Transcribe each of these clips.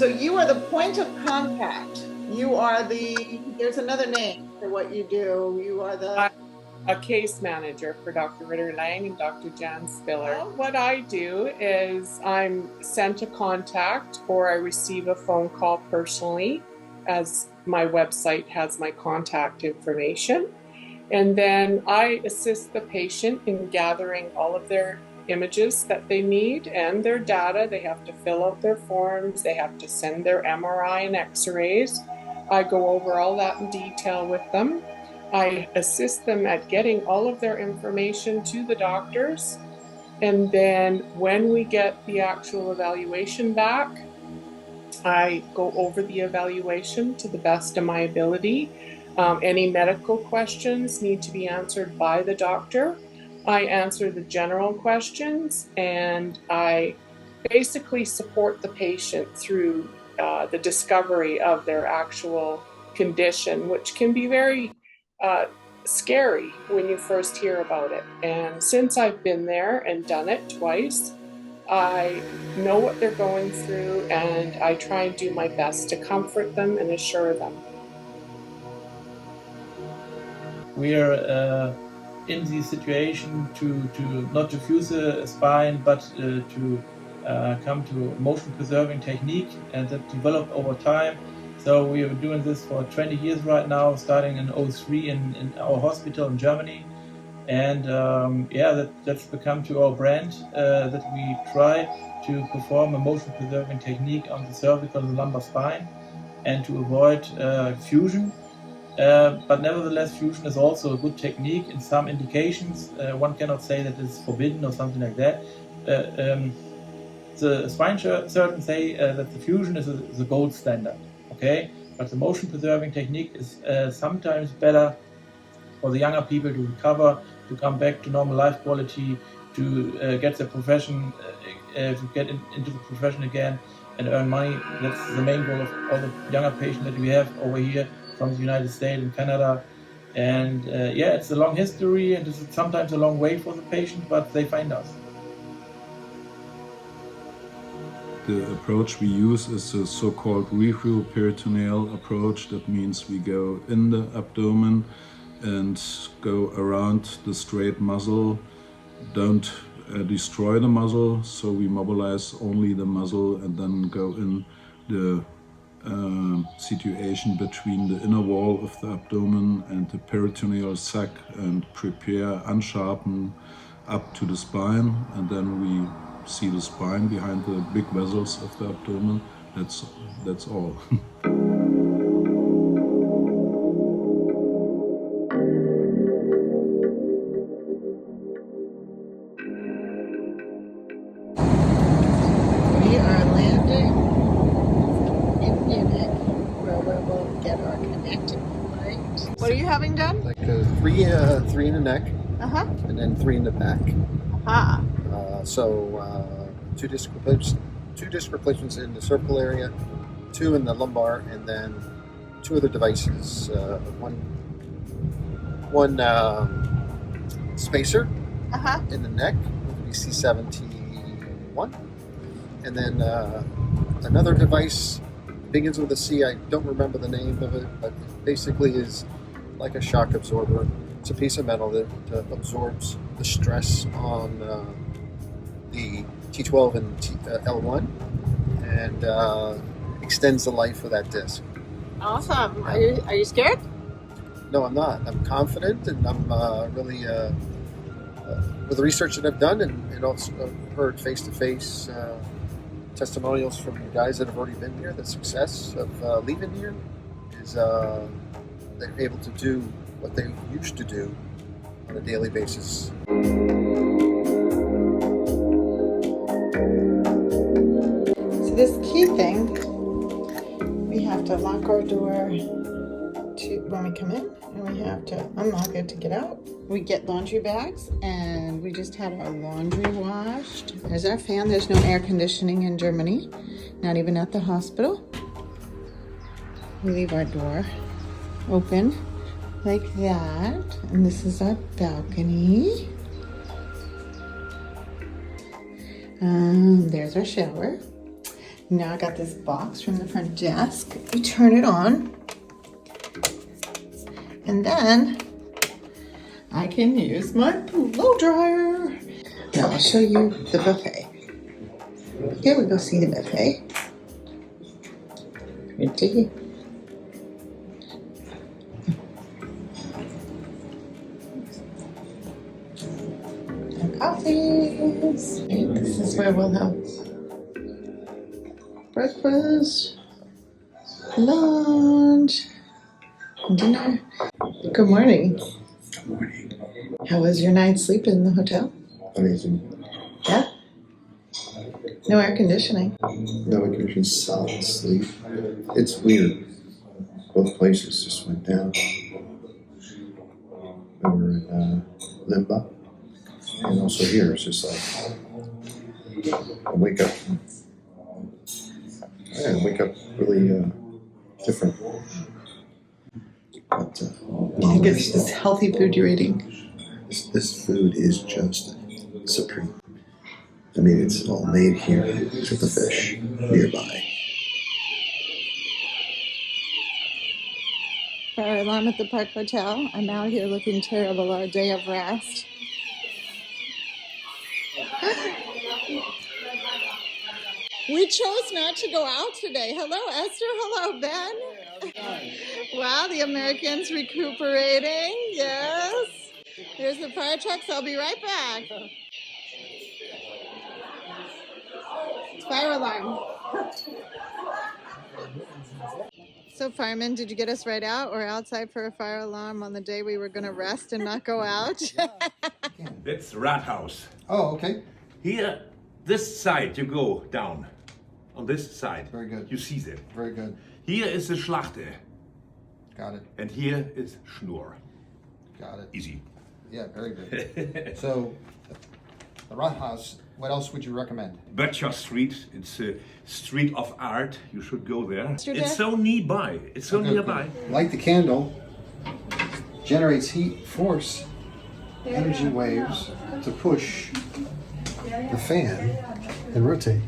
So you are the point of contact. You are there's another name for what you do. You are a case manager for Dr. Ritter Lang and Dr. Jan Spiller. Oh. What I do is I'm sent a contact or I receive a phone call personally, as my website has my contact information. And then I assist the patient in gathering all of their images that they need and their data. They have to fill out their forms. They have to send their MRI and x-rays. I go over all that in detail with them. I assist them at getting all of their information to the doctors. And then when we get the actual evaluation back, I go over the evaluation to the best of my ability. Any medical questions need to be answered by the doctor. I answer the general questions, and I basically support the patient through the discovery of their actual condition, which can be very scary when you first hear about it. And since I've been there and done it twice, I know what they're going through, and I try and do my best to comfort them and assure them. We are in the situation to not to fuse a spine, but to come to motion preserving technique, and that developed over time. So we are doing this for 20 years right now, starting in 2003 in our hospital in Germany. And that's become to our brand, that we try to perform a motion preserving technique on the cervical and lumbar spine and to avoid fusion. But nevertheless, fusion is also a good technique in some indications. One cannot say that it's forbidden or something like that. The spine surgeons say that the fusion is the gold standard, okay? But the motion preserving technique is sometimes better for the younger people to recover, to come back to normal life quality, to get their profession, to get into the profession again and earn money. That's the main goal of all the younger patients that we have over here from the United States and Canada. And it's a long history, and it's sometimes a long way for the patient, but they find us. The approach we use is a so-called retroperitoneal approach. That means we go in the abdomen and go around the straight muscle, don't destroy the muscle, so we mobilize only the muscle and then go in the situation between the inner wall of the abdomen and the peritoneal sac and prepare, unsharpen up to the spine, and then we see the spine behind the big vessels of the abdomen. That's all. We are landing in Munich, where we will get our connecting point. What are you having done? Like three in the neck, and then 3 in the back. Two disc replacements in the cervical area, 2 in the lumbar, and then 2 other devices. One spacer in the neck with the C71, and then another device begins with a C. I don't remember the name of it, but it basically is like a shock absorber. It's a piece of metal that absorbs the stress on the T12 and L1 and extends the life of that disc. Awesome. Are you scared? No, I'm not. I'm confident, and I'm really, with the research that I've done and also heard face-to-face testimonials from guys that have already been here, the success of leaving here is they're able to do what they used to do on a daily basis. So this key thing, we have to lock our door when we come in, and we have to unlock it to get out. We get laundry bags, and we just had our laundry washed. There's our fan. There's no air conditioning in Germany, not even at the hospital. We leave our door open like that, and this is our balcony. There's our shower. Now I got this box from the front desk. You turn it on. And then I can use my blow dryer. Now I'll show you the buffet. Here we go see the buffet. Pretty. And coffees. This is where we'll have breakfast, lunch, dinner. Good morning. Good morning. How was your night's sleep in the hotel? Amazing. Yeah? No air conditioning. No vacation, solid sleep. It's weird. Both places just went down. We were in Limba, and also here it's just like I wake up. I wake up really different. But I think it's just healthy food you're eating. this food is just supreme. I mean, it's all made here with the fish nearby. Fire alarm at the Park Hotel. I'm out here looking terrible, our day of rest. We chose not to go out today. Hello, Esther. Hello, Ben. Wow, the Americans recuperating. Yes. Here's the fire trucks. I'll be right back. Fire alarm. So, fireman, did you get us right out or outside for a fire alarm on the day we were going to rest and not go out? That's Rathaus. Oh, okay. Here, this side you go down. On this side. Very good. You see them. Very good. Here is the Schlachte. Got it. And here is Schnur. Got it. Easy. Yeah, very good. So, the Rathaus, what else would you recommend? Butcher Street. It's a street of art. You should go there. Yesterday? It's so nearby. It's so Okay, nearby. good. Light the candle, generates heat, force, energy waves to push the fan and rotate.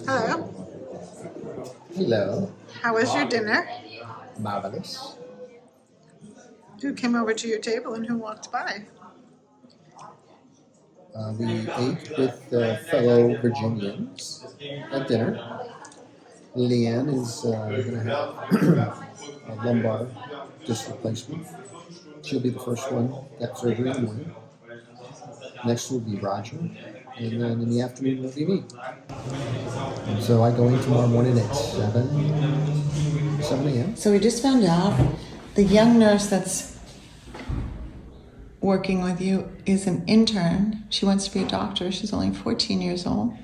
Hello. Hello. How was your dinner? Marvelous. Who came over to your table and who walked by? We ate with fellow Virginians at dinner. Leanne is going to have a lumbar disc replacement. She'll be the first one at surgery in the morning. Next will be Roger, and then in the afternoon will be me. And so I go in tomorrow morning at 7 a.m. So we just found out the young nurse that's working with you is an intern. She wants to be a doctor. She's only 14 years old.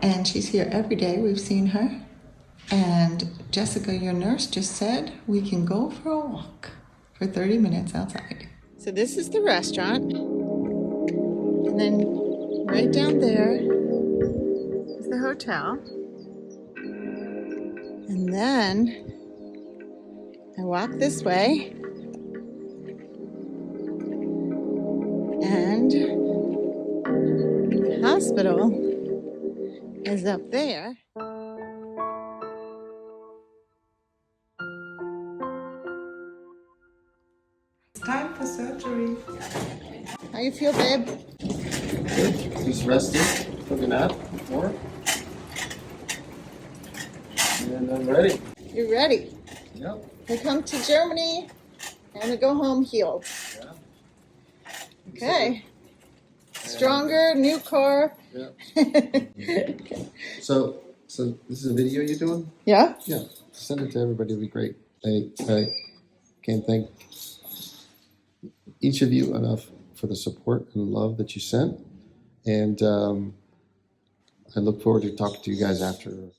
And she's here every day. We've seen her. And Jessica, your nurse, just said we can go for a walk for 30 minutes outside. So this is the restaurant. And then right down there is the hotel. And then I walk this way, and the hospital is up there. It's time for surgery. How you feel, babe? Good. Just resting. Took a nap. More. And I'm ready. You ready? Yep. We come to Germany and we go home healed. Yeah. Okay. Stronger, new car. Yeah. So this is a video you're doing? Yeah? Yeah. Send it to everybody. It'd be great. I can't thank each of you enough for the support and love that you sent. And I look forward to talking to you guys after.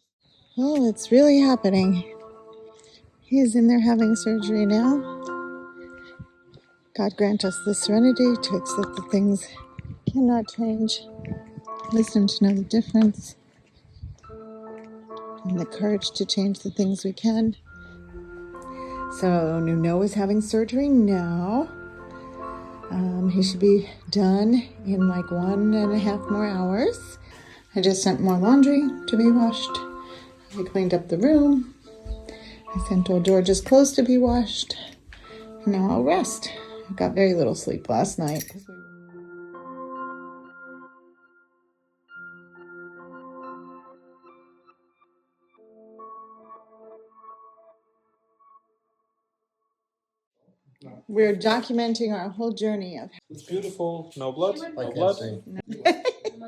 Oh, it's really happening. He's in there having surgery now. God grant us the serenity to accept the things cannot change, wisdom to know the difference, and the courage to change the things we can. So Nuno is having surgery now. He should be done in like 1.5 more hours. I just sent more laundry to be washed. I cleaned up the room. I sent old George's clothes to be washed. And now I'll rest. I got very little sleep last night. We're documenting our whole journey of It's beautiful. No blood. I No can't blood. say.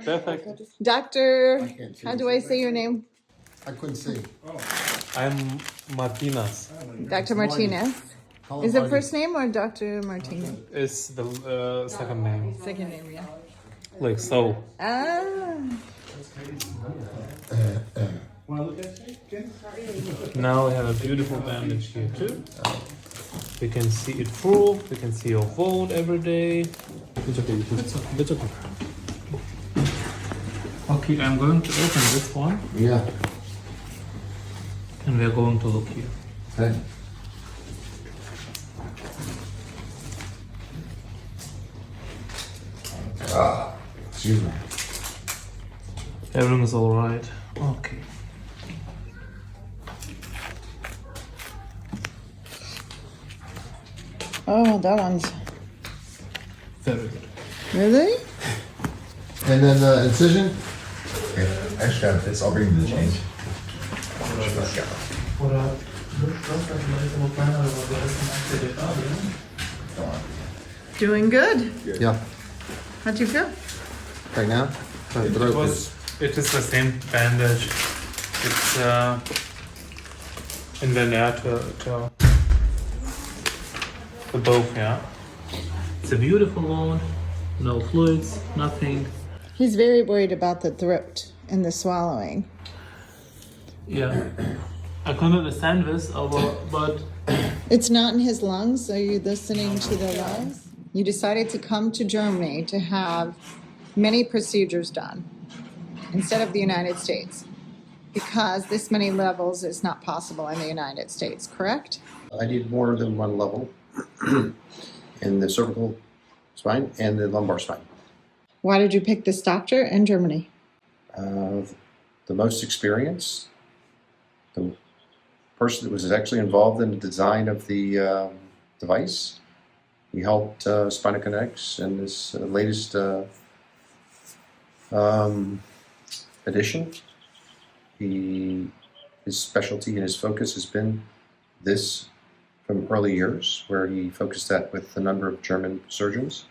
Perfect. Dr. can't see. How do I say your name? I couldn't see. I'm Martinez. Dr. Martinez. Is it first name or Dr. Martinez? Is the second name. Second name, yeah. Like so. Ah. Now we have a beautiful bandage here too. We can see it through. We can see your wound every day. It's okay. It's okay. Okay, I'm going to open this one, Yeah. and we are going to look here. Hey. Excuse me. Everything is all right. Okay. Oh, that one's Very good. really? And then the incision? Actually, I'll bring you the change. Doing good. Yeah. How'd you feel? Right now? My throat is. It is the same bandage. It's in the near to the both, yeah. It's a beautiful wound. No fluids, nothing. He's very worried about the throat and the swallowing. Yeah. I couldn't understand this, but It's not in his lungs, so you're listening to the lungs? You decided to come to Germany to have many procedures done instead of the United States because this many levels is not possible in the United States, correct? I need more than one level in the cervical spine and the lumbar spine. Why did you pick this doctor in Germany? The most experience, the person that was actually involved in the design of the device. He helped Spinal Kinetics in this latest edition. His specialty and his focus has been this from early years, where he focused that with a number of German surgeons.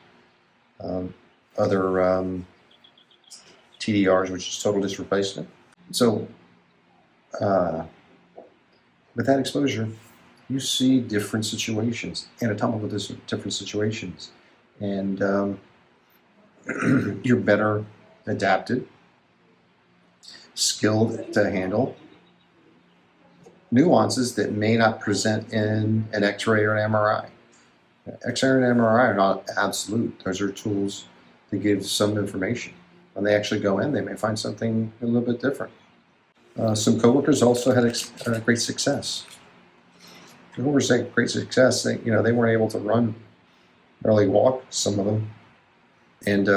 Other TDRs, which is total disc replacement. So, with that exposure, you see different situations, anatomical different situations, and you're better adapted, skilled to handle nuances that may not present in an X-ray or an MRI. X-ray and MRI are not absolute. Those are tools to give some information. When they actually go in, they may find something a little bit different. Some coworkers also had great success. who were saying great success. They weren't able to run, barely walk, some of them, and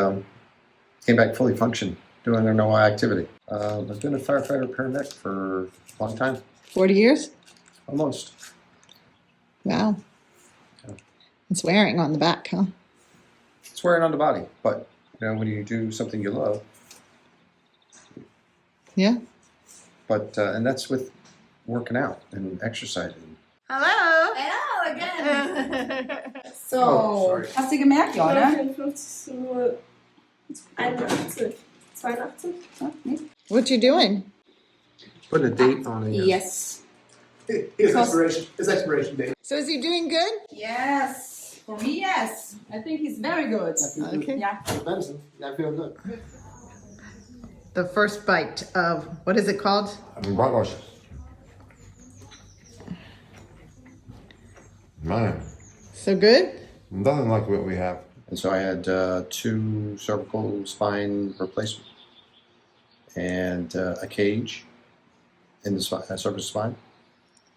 came back fully functioned, doing their normal activity. I've been a firefighter paramedic for a long time. 40 years? Almost. Wow. It's wearing on the back, huh? It's wearing on the body, but when you do something you love. Yeah. But and that's with working out and exercising. Hello. Hello again. So, sorry. Hast du gemerkt, ja, oder? 51, 82. What you doing? Put a date on it. Yes. His expiration date. So is he doing good? Yes. For me, yes. I think he's very good. Okay. Yeah. Benson, I feel good. The first bite of, what is it called? Bratwurst. Man, So good? nothing like what we have. And so I had 2 cervical spine replacements and a cage in the cervical spine.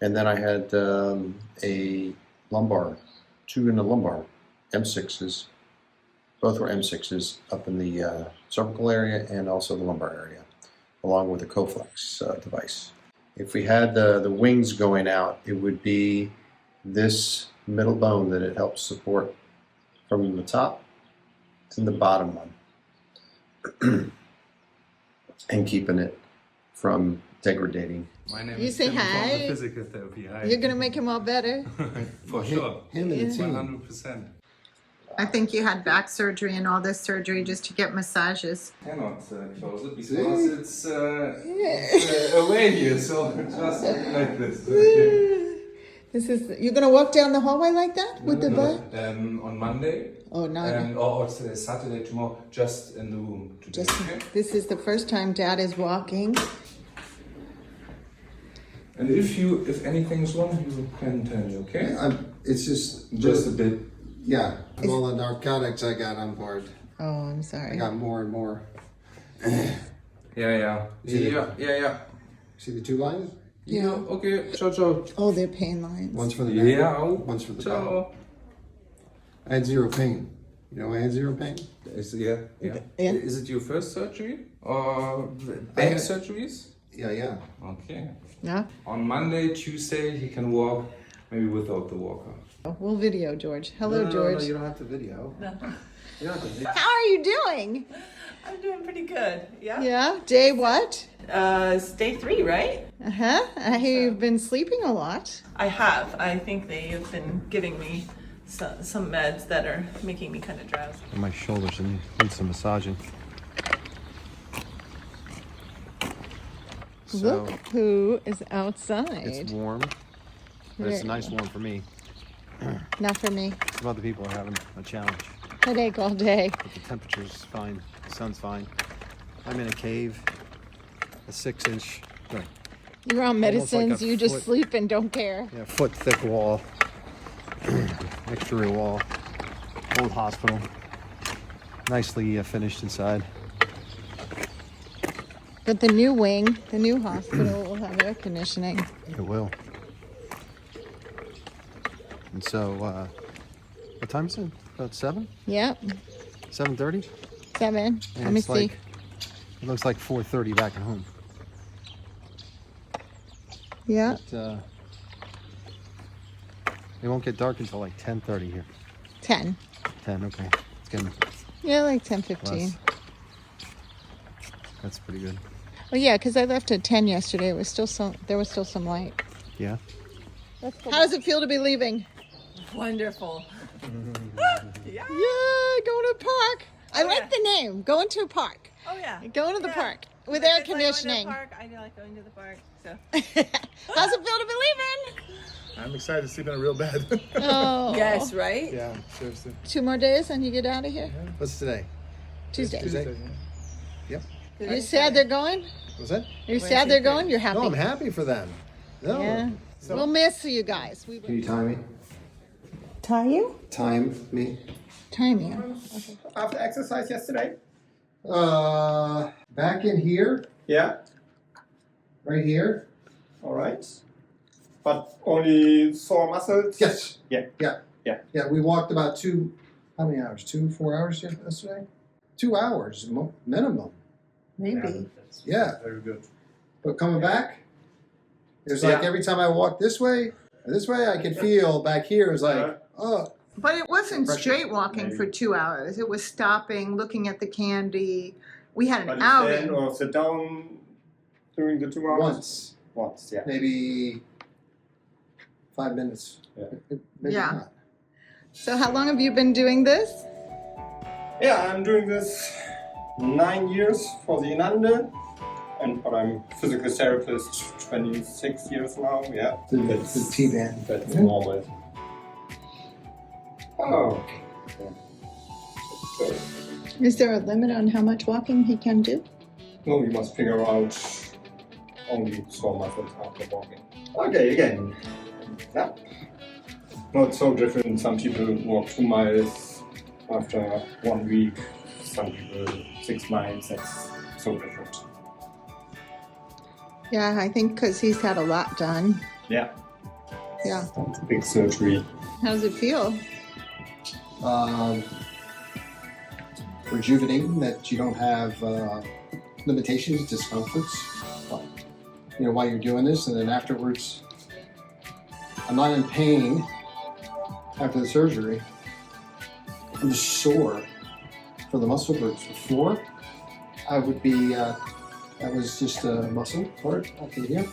And then I had a lumbar, 2 in the lumbar, M6s. Both were M6s up in the cervical area and also the lumbar area, along with a Coflex device. If we had the wings going out, it would be this middle bone that it helps support from the top to the bottom one and keeping it from degrading. My name You is say Tim from hi. the physical therapy. Hi. You're going to make him all better. For sure. Him and the team. 100%. I think you had back surgery and all this surgery just to get massages. Cannot close it because it's away here, so just like this. Okay. You're going to walk down the hallway like that with the butt? On Monday. Oh, no. Or Saturday, tomorrow, just in the room today. Okay? This is the first time Dad is walking. And if anything's wrong, you can tell me, okay? It's just a bit. Yeah, all the narcotics I got on board. Oh, I'm sorry. I got more and more. Yeah. See the 2 lines? Yeah, okay. Ciao. Oh, they're pain lines. One's for the back, Yeah. one's for the back. Ciao. I had 0 pain. I had 0 pain. Yeah. Yeah. Is it your first surgery or back surgeries? Yeah. Okay. Yeah? On Monday, Tuesday, he can walk, maybe without the walker. We'll video George. Hello, No, George. you don't have to video. No. You don't have to video. How are you doing? I'm doing pretty good. Yeah. Yeah? Day what? It's day 3, right? Uh-huh. I hear you've been sleeping a lot. I have. I think they have been giving me some meds that are making me kind of drowsy. My shoulders need some massaging. Look who is outside. It's warm, but it's a nice warm for me. Not for me. Some other people are having a challenge. Headache all day. But the temperature's fine, the sun's fine. I'm in a cave, a 6-inch, You're on medicines, you just foot- sleep and don't care. foot thick wall, exterior wall, old hospital, nicely finished inside. But the new wing, the new hospital will have air conditioning. It will. And so, what time is it? About 7? Yep. 7:30? 7. Let me see. It looks like 4:30 back at home. Yeah. But, it won't get dark until like 10:30 here. 10. 10, okay. It's getting Yeah, like 10:15. less. That's pretty good. Oh yeah, because I left at 10 yesterday. It was still there was still some light. Yeah. How does it feel to be leaving? Wonderful. Yeah, going to a park. I like the name. Going to a park. Oh yeah. Going to the park with air conditioning. I like going to the park. So. How's it feel to be leaving? I'm excited to sleep in a real bed. Oh. Yes, right? Yeah, seriously. 2 more days and you get out of here? What's today? Tuesday. Yep. Are you sad they're going? What's that? Are you sad they're going? You're happy? No, I'm happy for them. No. Yeah. We'll miss you guys. Can you time me? Tie you? Time me? Time you. Okay. After exercise yesterday? Back in here, Yeah. right here. All right. But only sore muscles? Yes. Yeah. Yeah, we walked about how many hours? 4 hours yesterday? 2 hours minimum. Maybe. Yeah. Very good. But coming back, it was like every time I walked this way, I could feel back here. It was like, oh. But it wasn't Pressure. straight walking for 2 hours. It was stopping, looking at the candy. We had an But outing. stand or sit down during the 2 hours? Once, yeah. Maybe 5 minutes. Yeah. Maybe Yeah. not. So how long have you been doing this? Yeah, I'm doing this 9 years for the Inande. But I'm physical therapist 26 years now, yeah. The T-band. That's normal. Oh. So, Is there a limit on how much walking he can do? no, you must figure out only sore muscles after walking. Okay, again. Yeah. Not so different. Some people walk 2 miles after 1 week. Some people 6 miles. That's so different. Yeah, I think because he's had a lot done. Yeah. Yeah. That's a big surgery. How does it feel? Rejuvenating, that you don't have limitations, discomforts, while you're doing this, and then afterwards, I'm not in pain after the surgery. I'm just sore for the muscle groups. Before, I would be, that was just a muscle part up in here.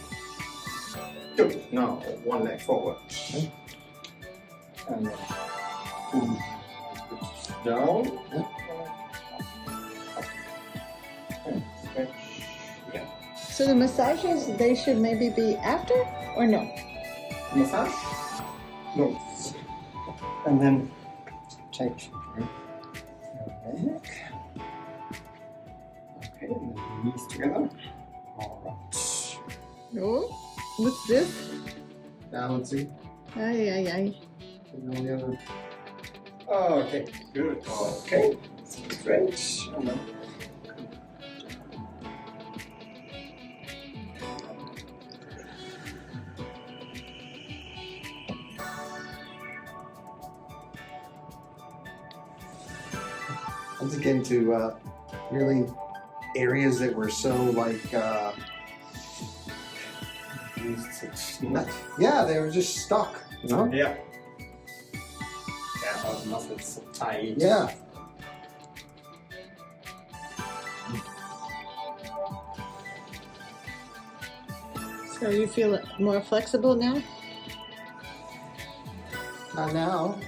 Good. Now, one leg forward. Okay. And then down. Yeah. And stretch. Yeah. So the massages, they should maybe be after or no? Massage? No. And then take your neck. Okay, and then knees together. All right. Oh, what's this? Balancing. Ay, ay, ay. And all the other. Okay, good. Okay, stretch. And then Once again, to really areas that were so yeah, they were just stuck. yeah. Yeah, all the muscles so tight. Yeah. So you feel more flexible now? Not now.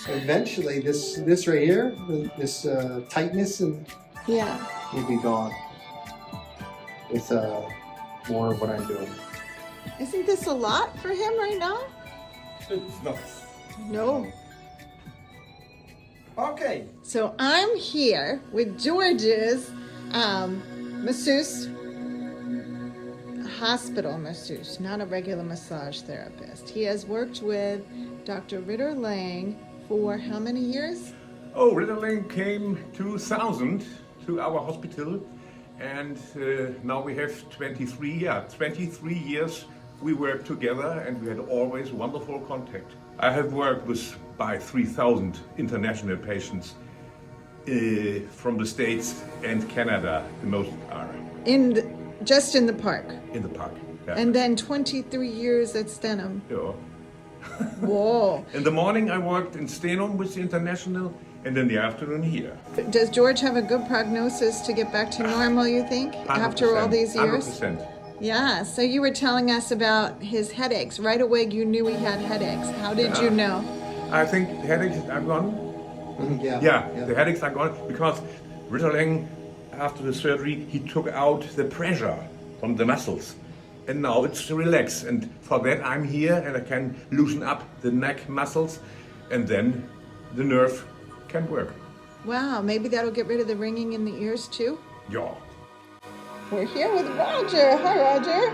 Eventually, this right here, this tightness, and Yeah. will be gone with more of what I'm doing. Isn't this a lot for him right now? It's not. No. Okay. So I'm here with George's masseuse, hospital masseuse, not a regular massage therapist. He has worked with Dr. Ritter Lang for how many years? Oh, Ritter Lang came 2000 to our hospital, and now we have 23 years we worked together, and we had always wonderful contact. I have worked with by 3,000 international patients from the States and Canada, the most are. Just in the park. In the park. Yeah. And then 23 years at Stenham. Yeah. Whoa. In the morning I worked in Stenham with the international, and in the afternoon here. Does George have a good prognosis to get back to normal, you think, after all these years? 100%. Yeah, so you were telling us about his headaches. Right away you knew he had headaches. How did you know? I think the headaches are gone. Yeah. The headaches are gone because Ritter Lang, after the surgery, he took out the pressure from the muscles. And now it's relaxed. And for that I'm here, and I can loosen up the neck muscles, and then the nerve can work. Wow, maybe that'll get rid of the ringing in the ears too? Yeah. We're here with Roger. Hi, Roger.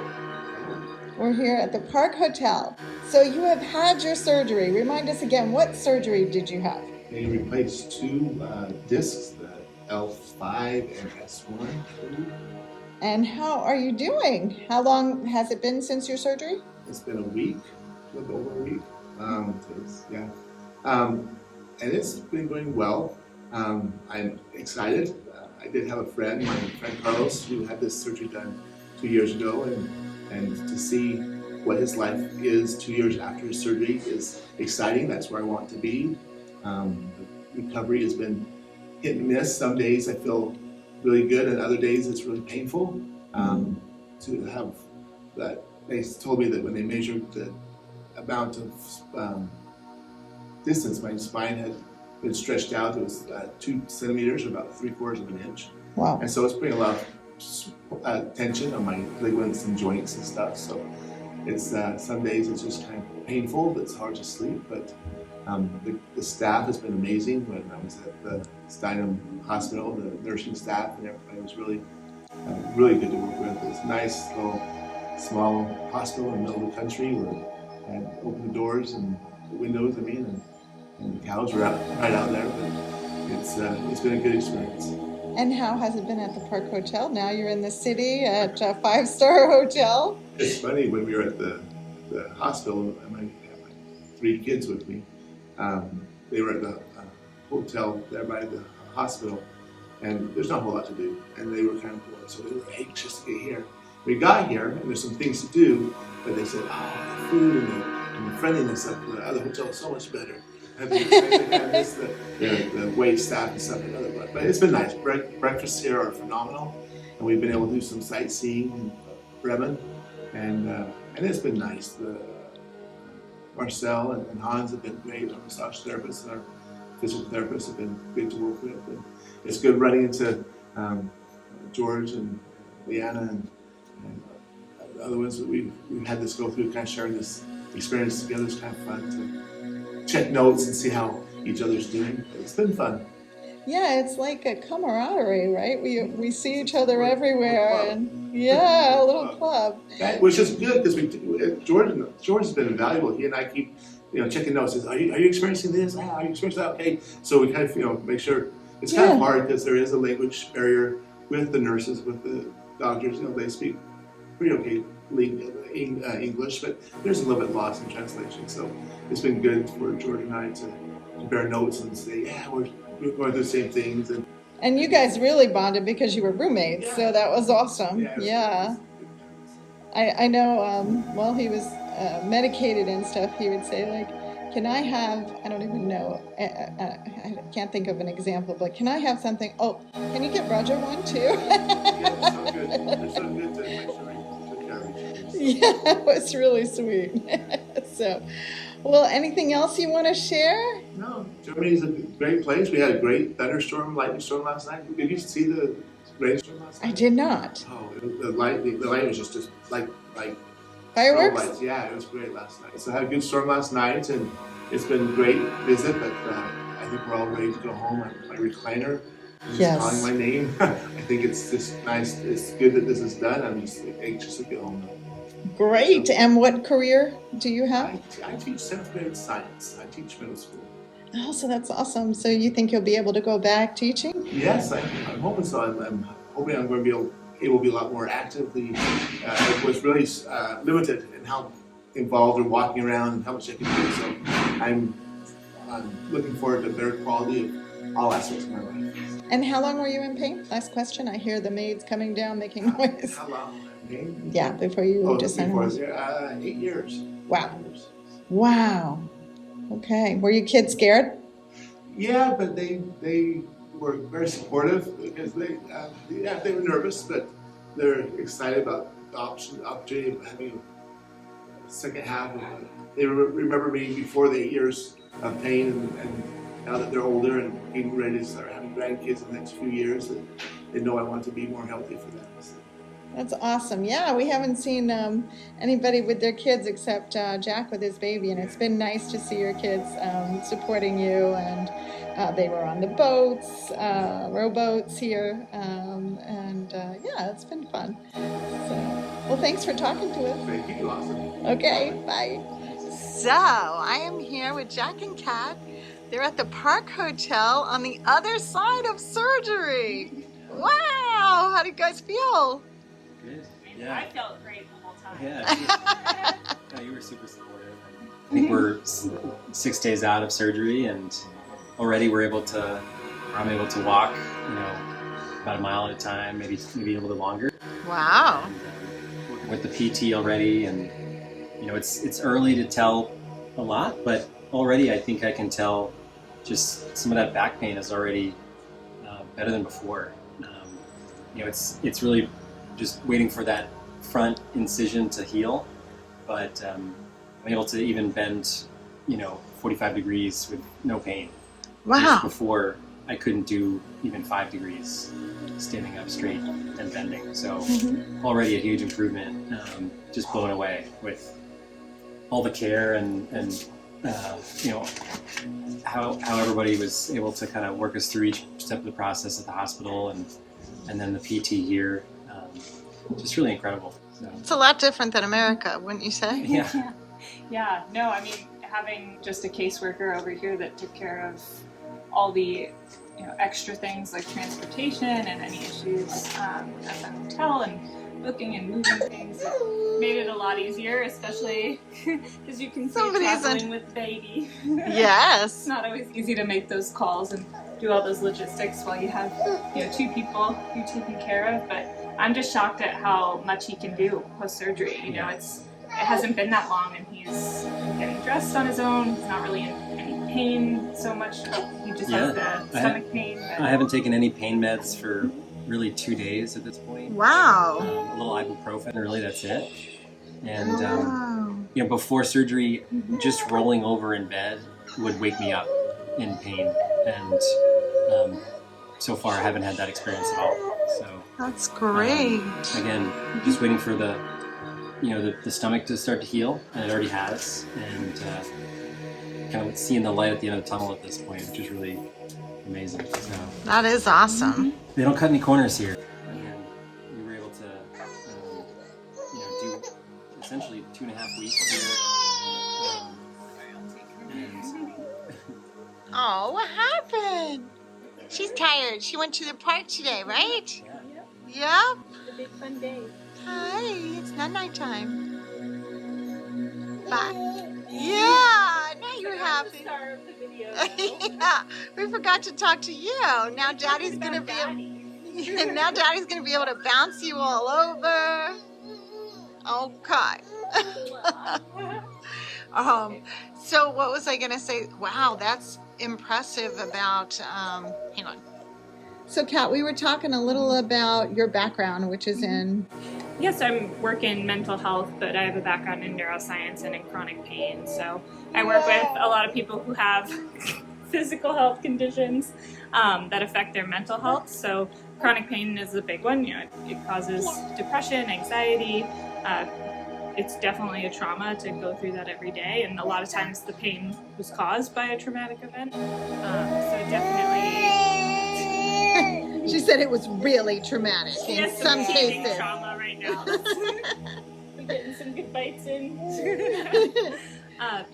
We're here at the Park Hotel. So you have had your surgery. Remind us again, what surgery did you have? They replaced two discs, the L5 and S1. And how are you doing? How long has it been since your surgery? It's been a week, a little over a week. And it's been going well. I'm excited. I did have a friend, my friend Carlos, who had this surgery done 2 years ago, and to see what his life is 2 years after his surgery is exciting. That's where I want to be. The recovery has been hit and miss. Some days I feel really good, and other days it's really painful. To have that, they told me that when they measured the amount of distance my spine had been stretched out, it was 2 centimeters, or about 3/4 of an inch. Wow. And so it's putting a lot of tension on my ligaments and joints and stuff. So it's some days it's just kind of painful, but it's hard to sleep. But the staff has been amazing. When I was at the Steinem Hospital, the nursing staff and everybody was really good to work with. It's a nice little small hospital in the middle of the country where I had opened the doors and the windows, and the cows were right out there. But it's been a good experience. And how has it been at the Park Hotel? Now you're in the city at a 5-star hotel. It's funny, when we were at the hospital, I had my 3 kids with me. They were at the hotel there by the hospital, and there's not a whole lot to do, and they were kind of bored, so they were anxious to get here. We got here, and there's some things to do, but they said, the food and the friendliness of the other hotel is so much better. And I miss the wait staff and stuff, but it's been nice. Breakfasts here are phenomenal, and we've been able to do some sightseeing in Bremen, and it's been nice. Marcel and Hans have been great. Our massage therapists and our physical therapists have been good to work with. And it's good running into George and Leanna and the other ones that we've had this go through, kind of sharing this experience together. It's kind of fun to check notes and see how each other's doing. It's been fun. Yeah, it's like a camaraderie, right? We see each other everywhere, and a little club. Which is good, because George has been invaluable. He and I keep, checking notes. Says, are you experiencing this? Are you experiencing that? Okay. So we kind of, make sure. It's kind of hard because there is a language barrier with the nurses, with the doctors. They speak pretty okay English, but there's a little bit lost in translation. So it's been good for George and I to compare notes and say, we're going through the same things. And you guys really bonded because you were roommates, so that was awesome. I know, while he was medicated and stuff, he would say, like, can I have, I don't even know, I can't think of an example, but can I have something, can you get Roger one too? It's so good. They're so good to make sure we took care of each other. Yeah, it was really sweet. So, well, anything else you want to share? No, Germany's a great place. We had a great lightning storm last night. Did you see the rainstorm last night? I did not. Oh, the light was just like fireworks? Lights. Yeah, it was great last night. So I had a good storm last night, and it's been a great visit, but I think we're all ready to go home. My recliner is calling my name. I think it's just nice. It's good that this is done. I'm just anxious to get home now. Great. And what career do you have? I teach 7th grade science. I teach middle school. Oh, so that's awesome. So you think you'll be able to go back teaching? Yes, I'm hoping so. I'm hoping I'm going to be able to be a lot more actively. I was really limited in how involved or walking around and how much I can do. So I'm looking forward to better quality of all aspects of my life. And how long were you in pain? Last question. I hear the maids coming down making noise. How long? Pain? Yeah, before you just signed on. 8 years. Wow. Wow. Okay. Were your kids scared? Yeah, but they were very supportive because they were nervous, but they're excited about the opportunity of having a second half of it. They remember me before the 8 years of pain, and now that they're older and getting ready to start having grandkids in the next few years, they know I want to be more healthy for them. So. That's awesome. Yeah, we haven't seen anybody with their kids except Jack with his baby, and it's been nice to see your kids supporting you. And they were on the boats, rowboats here, and it's been fun. So, well, thanks for talking to us. Thank you, awesome. Okay, bye. So, I am here with Jack and Kat. They're at the Park Hotel on the other side of surgery. Wow, how do you guys feel? Good. Yeah. I felt great the whole time. Yeah, you were super supportive. I think we're 6 days out of surgery, and already I'm able to walk, about a mile at a time, maybe a little bit longer. Wow. And, working with the PT already, and it's early to tell a lot, but already I think I can tell just some of that back pain is already better than before. It's really just waiting for that front incision to heal, but I'm able to even bend 45 degrees with no pain. Wow. Before I couldn't do even 5 degrees standing up straight and bending. So already a huge improvement. Just blown away with all the care and how everybody was able to kind of work us through each step of the process at the hospital, and then the PT here. Just really incredible. So. It's a lot different than America, wouldn't you say? Yeah. Yeah, no, I mean, having just a caseworker over here that took care of all the extra things like transportation and any issues at the hotel and booking and moving things, it made it a lot easier, especially because you can see traveling with baby. Yes. It's not always easy to make those calls and do all those logistics while you have 2 people you're taking care of, but I'm just shocked at how much he can do post-surgery. It hasn't been that long, and he's getting dressed on his own. He's not really in any pain so much. He just has the stomach pain. I haven't taken any pain meds for really 2 days at this point. Wow. A little ibuprofen, really, that's it. And before surgery, just rolling over in bed would wake me up in pain. And so far, I haven't had that experience at all. So that's great. Again, just waiting for the stomach to start to heal, and it already has, and kind of seeing the light at the end of the tunnel at this point, which is really amazing. So that is awesome. They don't cut any corners here, and we were able to do essentially 2.5 weeks here. Oh, what happened? She's tired. She went to the park today, right? Yeah. It's a big fun day. Hi, it's not nighttime. Bye. Yeah, now you're happy. Star of the video. Yeah, we forgot to talk to you. Now Daddy's gonna be able to bounce you all over. Okay. So what was I gonna say? Wow, that's impressive about. Hang on. So, Kat, we were talking a little about your background, which is in... Yes, I work in mental health, but I have a background in neuroscience and in chronic pain. So I work with a lot of people who have physical health conditions that affect their mental health. So chronic pain is a big one. It causes depression, anxiety. It's definitely a trauma to go through that every day. And a lot of times the pain was caused by a traumatic event. So definitely... She said it was really traumatic in some cases. Trauma right now. We're getting some good bites in.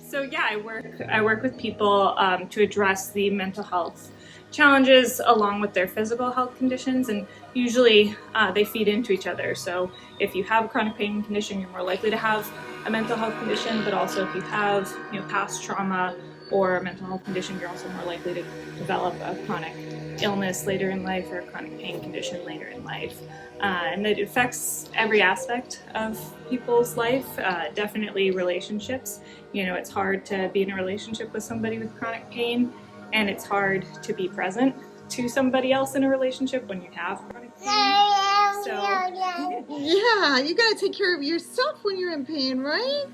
So yeah, I work with people to address the mental health challenges along with their physical health conditions, and usually they feed into each other. So if you have a chronic pain condition, you're more likely to have a mental health condition, but also if you have past trauma or a mental health condition, you're also more likely to develop a chronic illness later in life or a chronic pain condition later in life. And it affects every aspect of people's life, definitely relationships. It's hard to be in a relationship with somebody with chronic pain, and it's hard to be present to somebody else in a relationship when you have chronic pain. So, yeah, you gotta take care of yourself when you're in pain, right?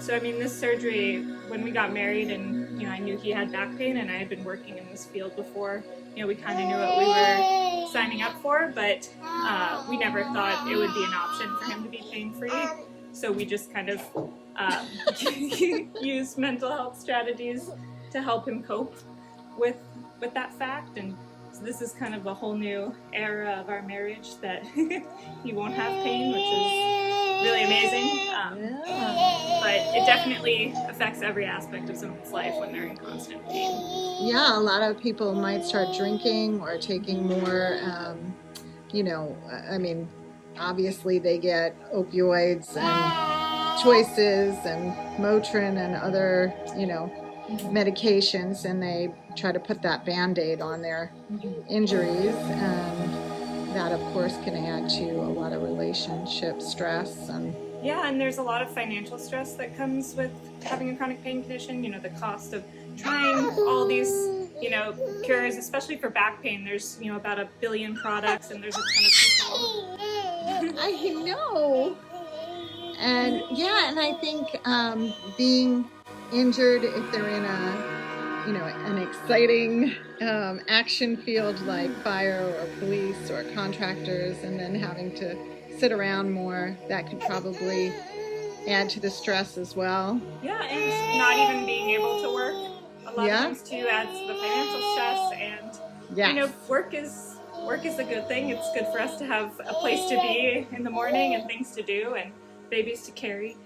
So, this surgery, when we got married and, I knew he had back pain and I had been working in this field before, we kind of knew what we were signing up for, but we never thought it would be an option for him to be pain-free. So we just kind of used mental health strategies to help him cope with that fact. And so this is kind of a whole new era of our marriage that he won't have pain, which is really amazing. But it definitely affects every aspect of someone's life when they're in constant pain. Yeah, a lot of people might start drinking or taking more, obviously they get opioids and choices and Motrin and other, medications, and they try to put that Band-Aid on their injuries, and that of course can add to a lot of relationship stress. And yeah, and there's a lot of financial stress that comes with having a chronic pain condition. The cost of trying all these, cures, especially for back pain. There's, about 1 billion products, and there's a ton of people. I know. And yeah, and I think being injured, if they're in an exciting action field like fire or police or contractors, and then having to sit around more, that could probably add to the stress as well. Yeah, and not even being able to work a lot of times too adds to the financial stress. And work is a good thing. It's good for us to have a place to be in the morning and things to do and babies to carry.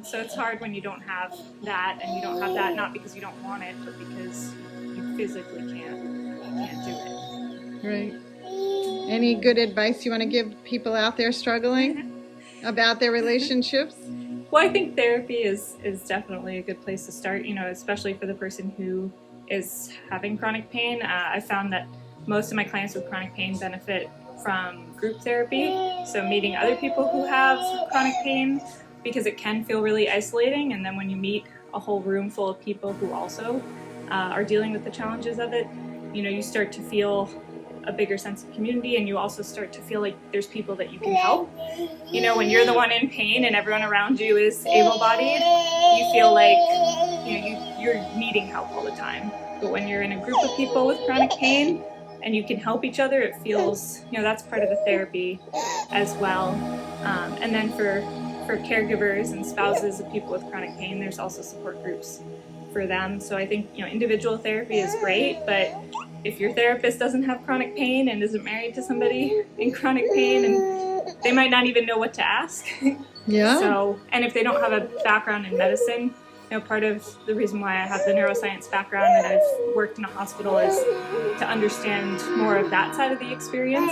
So it's hard when you don't have that, and you don't have that not because you don't want it, but because you physically can't do it. Right. Any good advice you want to give people out there struggling about their relationships? Well, I think therapy is definitely a good place to start, especially for the person who is having chronic pain. I found that most of my clients with chronic pain benefit from group therapy, so meeting other people who have chronic pain, because it can feel really isolating, and then when you meet a whole room full of people who also are dealing with the challenges of it, you start to feel a bigger sense of community, and you also start to feel like there's people that you can help. When you're the one in pain and everyone around you is able-bodied, you feel like you're needing help all the time. But when you're in a group of people with chronic pain and you can help each other, it feels, that's part of the therapy as well. And then for caregivers and spouses of people with chronic pain, there's also support groups for them. So I think, individual therapy is great, but if your therapist doesn't have chronic pain and isn't married to somebody in chronic pain, and they might not even know what to ask. Yeah. So, and if they don't have a background in medicine, part of the reason why I have the neuroscience background and I've worked in a hospital is to understand more of that side of the experience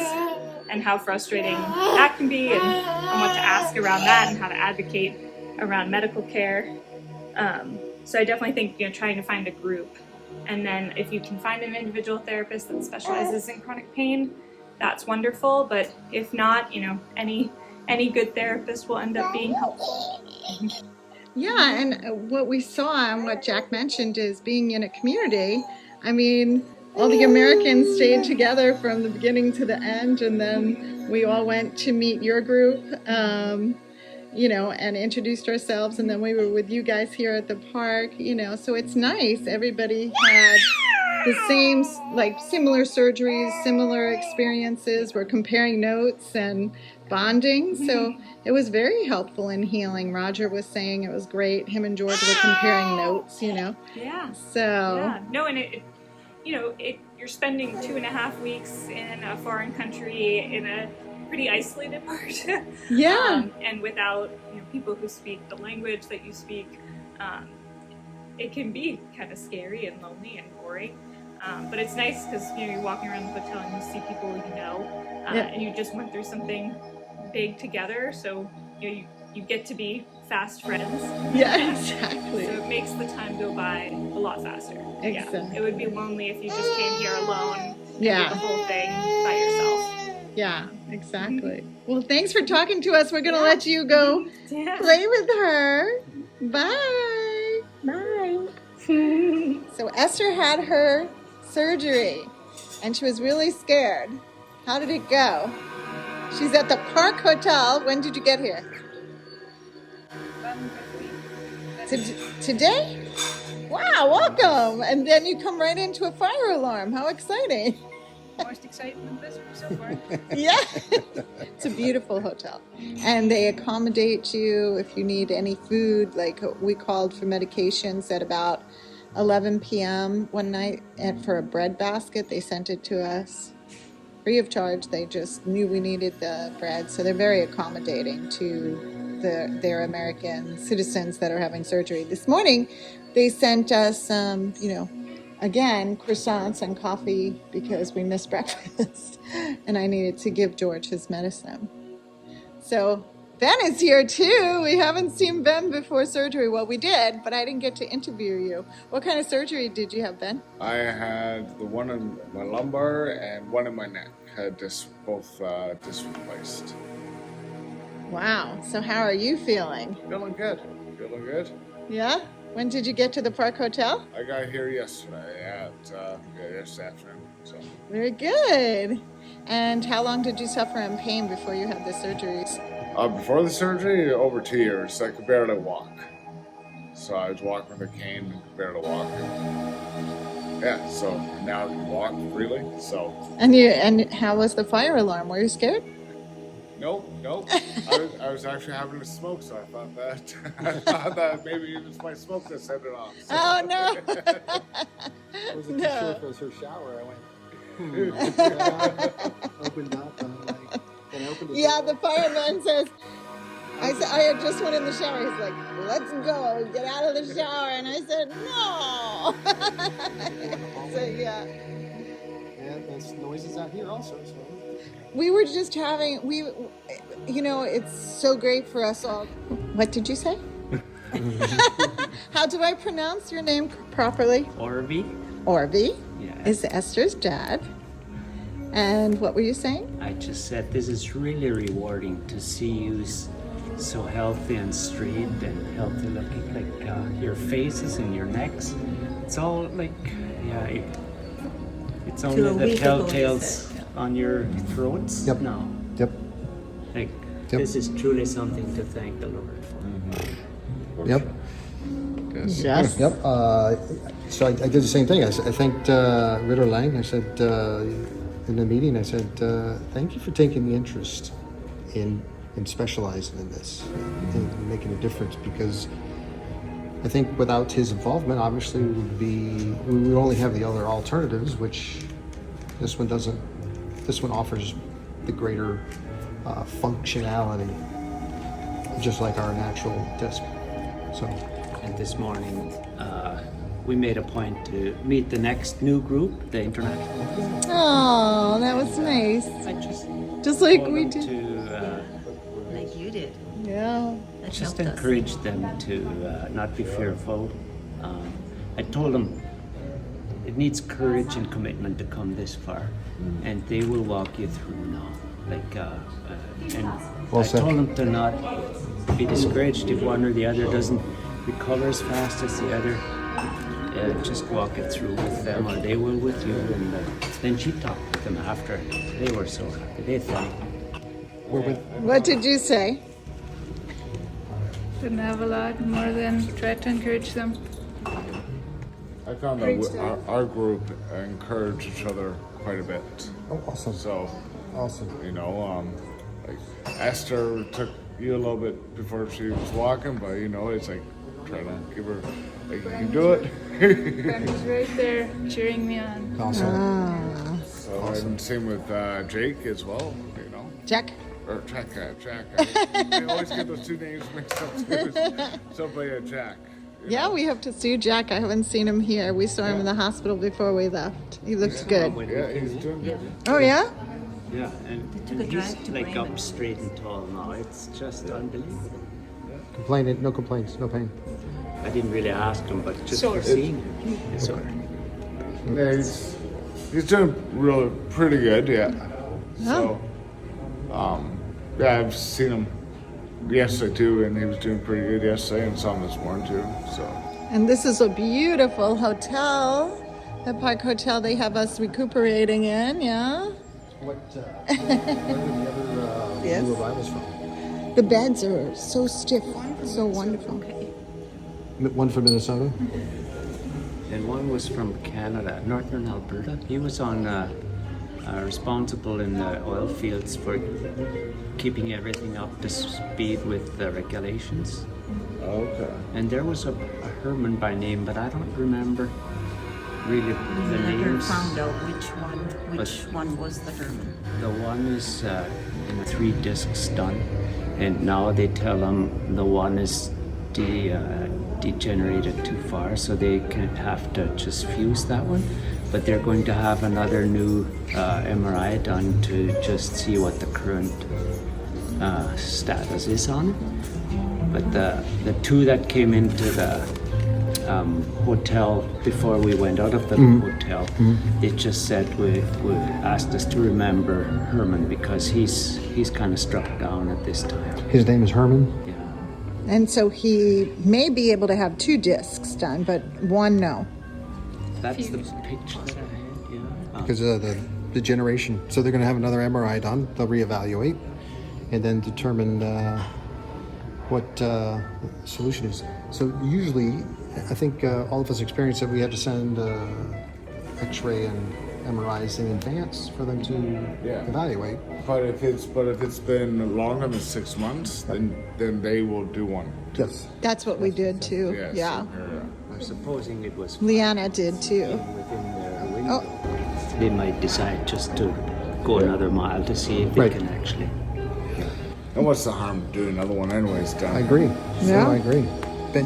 and how frustrating that can be, and what to ask around that and how to advocate around medical care. So I definitely think, trying to find a group. And then if you can find an individual therapist that specializes in chronic pain, that's wonderful. But if not, any good therapist will end up being helpful. Yeah, and what we saw and what Jack mentioned is being in a community. I mean, all the Americans stayed together from the beginning to the end, and then we all went to meet your group, and introduced ourselves, and then we were with you guys here at the park, so it's nice. Everybody had the same, similar surgeries, similar experiences. We're comparing notes and bonding, so it was very helpful in healing. Roger was saying it was great. Him and George were comparing notes, Yeah. So. Yeah. No, and you're spending 2.5 weeks in a foreign country in a pretty isolated part. Yeah. And without people who speak the language that you speak, it can be kind of scary and lonely and boring. But it's nice because you're walking around the hotel and you see people and you just went through something big together, so you get to be fast friends. Yeah, exactly. So it makes the time go by a lot faster. Exactly. Yeah. It would be lonely if you just came here alone and Yeah. did the whole thing by yourself. Yeah, exactly. Well, thanks for talking to us. We're going to let you go play with her. Bye. Bye. So Esther had her surgery, and she was really scared. How did it go? She's at the Park Hotel. When did you get here? Today? Wow, welcome. And then you come right into a fire alarm. How exciting. Most excitement so far. Yeah. It's a beautiful hotel. And they accommodate you if you need any food. Like we called for medications at about 11 p.m. one night, and for a bread basket, they sent it to us free of charge. They just knew we needed the bread. So they're very accommodating to their American citizens that are having surgery. This morning, they sent us, again, croissants and coffee because we missed breakfast. And I needed to give George his medicine. So Ben is here too. We haven't seen Ben before surgery. Well, we did, but I didn't get to interview you. What kind of surgery did you have, Ben? I had the one in my lumbar and one in my neck. Had both discs replaced. Wow. So how are you feeling? Feeling good. Feeling good. Yeah? When did you get to the Park Hotel? I got here yesterday yesterday afternoon. So. Very good. And how long did you suffer in pain before you had the surgeries? Before the surgery, over 2 years. I could barely walk. So I was walking with a cane and could barely walk. Yeah, so now I can walk freely. So. And how was the fire alarm? Were you scared? Nope. I was actually having a smoke, so I thought that maybe it was my smoke that set it off. So. Oh no! I wasn't too sure if it was her shower. I went. Opened up. And then I opened it. Yeah, the fireman says. I had just went in the shower. He's like, "Let's go, get out of the shower," and I said, "No." So yeah. And there's noises out here also. So. We were just having, it's so great for us all. What did you say? How do I pronounce your name properly? Orby. Orby Yeah. is Esther's dad. And what were you saying? I just said this is really rewarding to see you so healthy and straight and healthy looking, like your faces and your necks. It's all like, it's only the telltales on your throats. Yep. No. Yep. Like this is truly something to thank the Lord for. Yep. Yes. Yep. So I did the same thing. I thanked Ritter Lang. I said in the meeting, I said, thank you for taking the interest in specializing in this, in making a difference, because I think without his involvement, obviously we would only have the other alternatives, which this one doesn't. This one offers the greater functionality, just like our natural disc. So. And this morning, we made a point to meet the next new group, the international. Oh, that was nice. I just like we did. Like you did. Yeah. That Just helped us. encourage them to not be fearful. I told them it needs courage and commitment to come this far, and they will walk you through now. And Well I said. told them to not be discouraged if one or the other doesn't recover as fast as the other. Just walk it through with them, or they will with you. And then she talked with them after. They were so happy. They thanked me. What did you say? Didn't have a lot more than try to encourage them. I found that our group encouraged each other quite a bit. Oh, awesome. So, awesome. Like Esther took you a little bit before she was walking, but it's like trying to give her, like, you can do it. Ben was right there cheering me on. Awesome. So, and same with Jake as well, Jack. Or Jack. I always get those two names mixed up too. Somebody Jack. Yeah, we have to see Jack. I haven't seen him here. We saw him in the hospital before we left. He looks good. Yeah, he's doing good. Oh, yeah? Yeah, and took a he's drive to like Bremen. up straight and tall now. It's just unbelievable. No complaints, no pain. I didn't really ask him, but just Sore. for seeing him, it's sore. Yeah, he's doing really pretty good, yeah. So, I've seen him yesterday too, and he was doing pretty good yesterday, and saw him this morning too. So. And this is a beautiful hotel. The Park Hotel they have us recuperating in, yeah? Where are the other Yes. new arrivals from? The beds are so stiff, so wonderful. One from Minnesota? And one was from Canada, northern Alberta. He was on responsible in the oil fields for keeping everything up to speed with the regulations. Okay. And there was a Herman by name, but I don't remember really We the never names. found out which one was the Herman. The one is in 3 discs done, and now they tell them the one is degenerated too far, so they can have to just fuse that one. But they're going to have another new MRI done to just see what the current status is on it. But the two that came into the hotel before we went out of the hotel, they just said we asked us to remember Herman because he's kind of struck down at this time. His name is Herman? Yeah. And so he may be able to have 2 discs done, but 1 no. That's the picture that I had, yeah. Because of the generation. So they're going to have another MRI done. They'll reevaluate and then determine what solution is. So usually, I think all of us experienced that we had to send X-ray and MRIs in advance for them to evaluate. But if it's been longer than 6 months, then they will do one. Yes. That's what we did too. Yes. Yeah. I'm supposing it was Leanna did too. within their window. They might decide just to go another mile to see if they can actually. And what's the harm of doing another one anyways, Don? I agree. Yeah. I agree. Ben,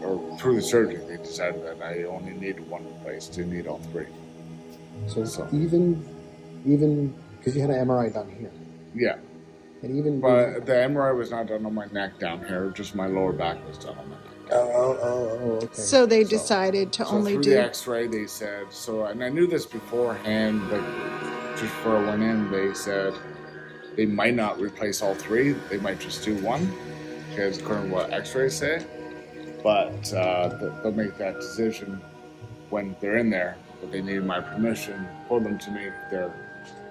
or through the surgery, they decided that I only need one place to need all 3. So even because you had an MRI done here. Yeah. And even but the MRI was not done on my neck down here, just my lower back was done on my neck. Oh, okay. So they decided to only through do the X-ray, they said and I knew this beforehand, but just before I went in, they said they might not replace all 3. They might just do 1, because according to what X-rays say. But they'll make that decision when they're in there. But they need my permission for them to make their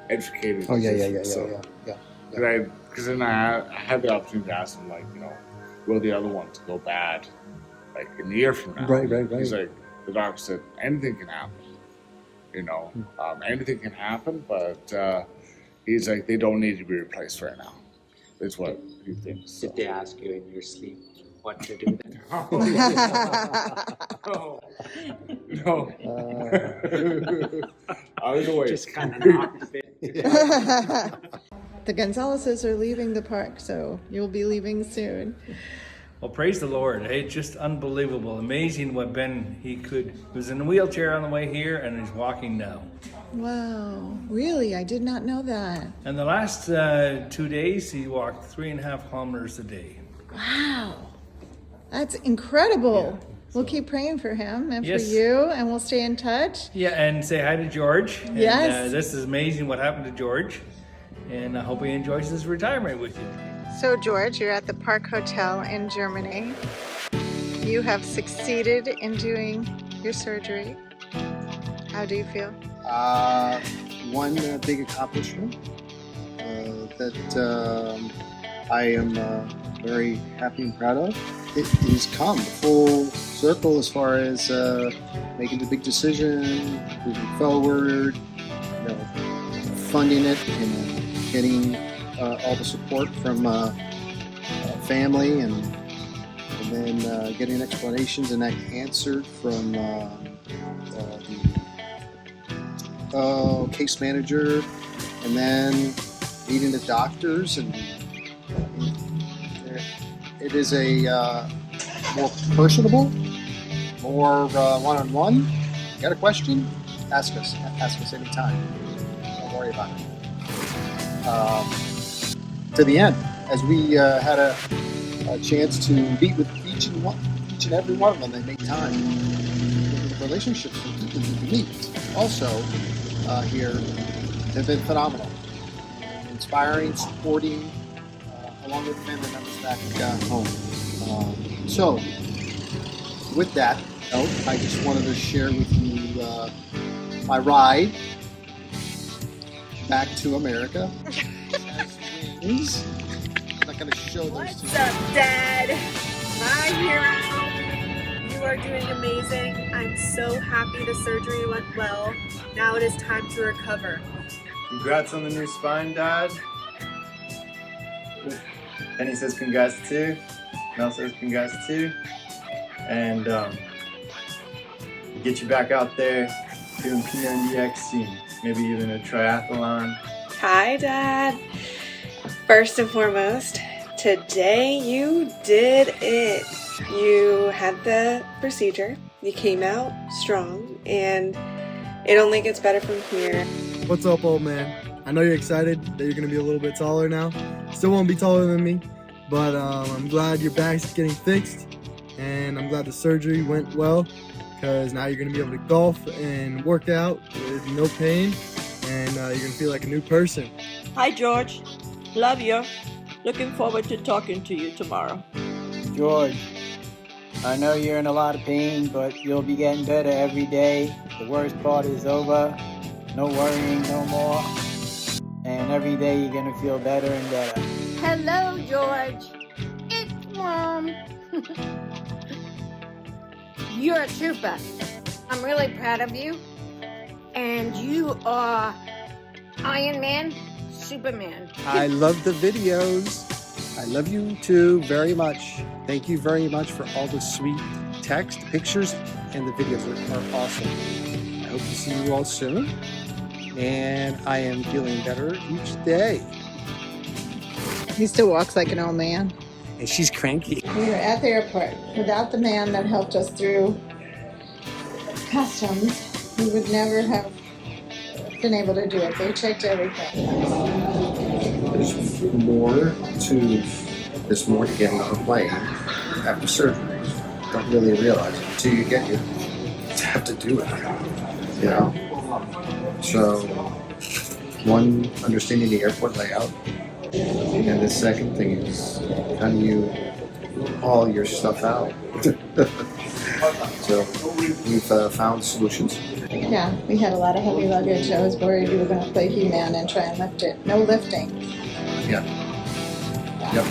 educated decision. Because then I had the opportunity to ask them, like, will the other ones go bad, like in a year from now? Right. He's like, the doctor said, anything can happen. Anything can happen, but he's like, they don't need to be replaced right now. Is what he thinks. Did they ask you in your sleep what to do then? No. I was awake. Just kind of knocked a bit. The Gonzaleses are leaving the park, so you'll be leaving soon. Well, praise the Lord. It's just unbelievable. Amazing what he was in a wheelchair on the way here and he's walking now. Wow, really? I did not know that. And the last 2 days, he walked 3.5 kilometers a day. Wow, that's incredible. We'll keep praying for him and for Yes. you, and we'll stay in touch. Yeah, and say hi to George. Yes. And, this is amazing what happened to George. And I hope he enjoys his retirement with you. So George, you're at the Park Hotel in Germany. You have succeeded in doing your surgery. How do you feel? One big accomplishment that I am very happy and proud of. It has come full circle as far as making the big decision, moving forward, funding it, and getting all the support from family, and then getting explanations and that answered from the case manager, and then meeting the doctors, and it is a more personable, more one-on-one. You got a question? Ask us anytime. Don't worry about it. To the end, as we had a chance to meet with each and every one of them, they made time. The relationships with people you meet also here have been phenomenal, inspiring, supporting, along with family members back home. So, with that note, I just wanted to share with you my ride back to America. I'm not going to show those What's to up, Dad? My hero. You are doing amazing. I'm so happy the surgery went well. Now it is time to recover. Congrats on the new spine, Dad. Penny says congrats too. Mel says congrats too. And get you back out there doing PRDX soon. Maybe even a triathlon. Hi, Dad. First and foremost, today you did it. You had the procedure, you came out strong, and it only gets better from here. What's up, old man? I know you're excited that you're going to be a little bit taller now. Still won't be taller than me, but I'm glad your back's getting fixed, and I'm glad the surgery went well, because now you're going to be able to golf and work out with no pain, and you're going to feel like a new person. Hi, George. Love you. Looking forward to talking to you tomorrow. George, I know you're in a lot of pain, but you'll be getting better every day. The worst part is over. No worrying no more. And every day you're gonna feel better and better. Hello, George. It's Mom. You're a trooper. I'm really proud of you. And you are Iron Man, Superman. I love the videos. I love you too very much. Thank you very much for all the sweet text, pictures, and the videos are awesome. I hope to see you all soon. And I am feeling better each day. He still walks like an old man. And she's cranky. We were at the airport. Without the man that helped us through customs, we would never have been able to do it. They checked everything. There's more to getting on a plane after surgery. Don't really realize it until you get here. You have to do it, you know? So, one, understanding the airport layout, and the second thing is, how do you haul your stuff out? So, we've found solutions. Yeah, we had a lot of heavy luggage. I was worried you were going to play He-Man and try and lift it. No lifting. Yeah. Yep.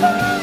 Bye.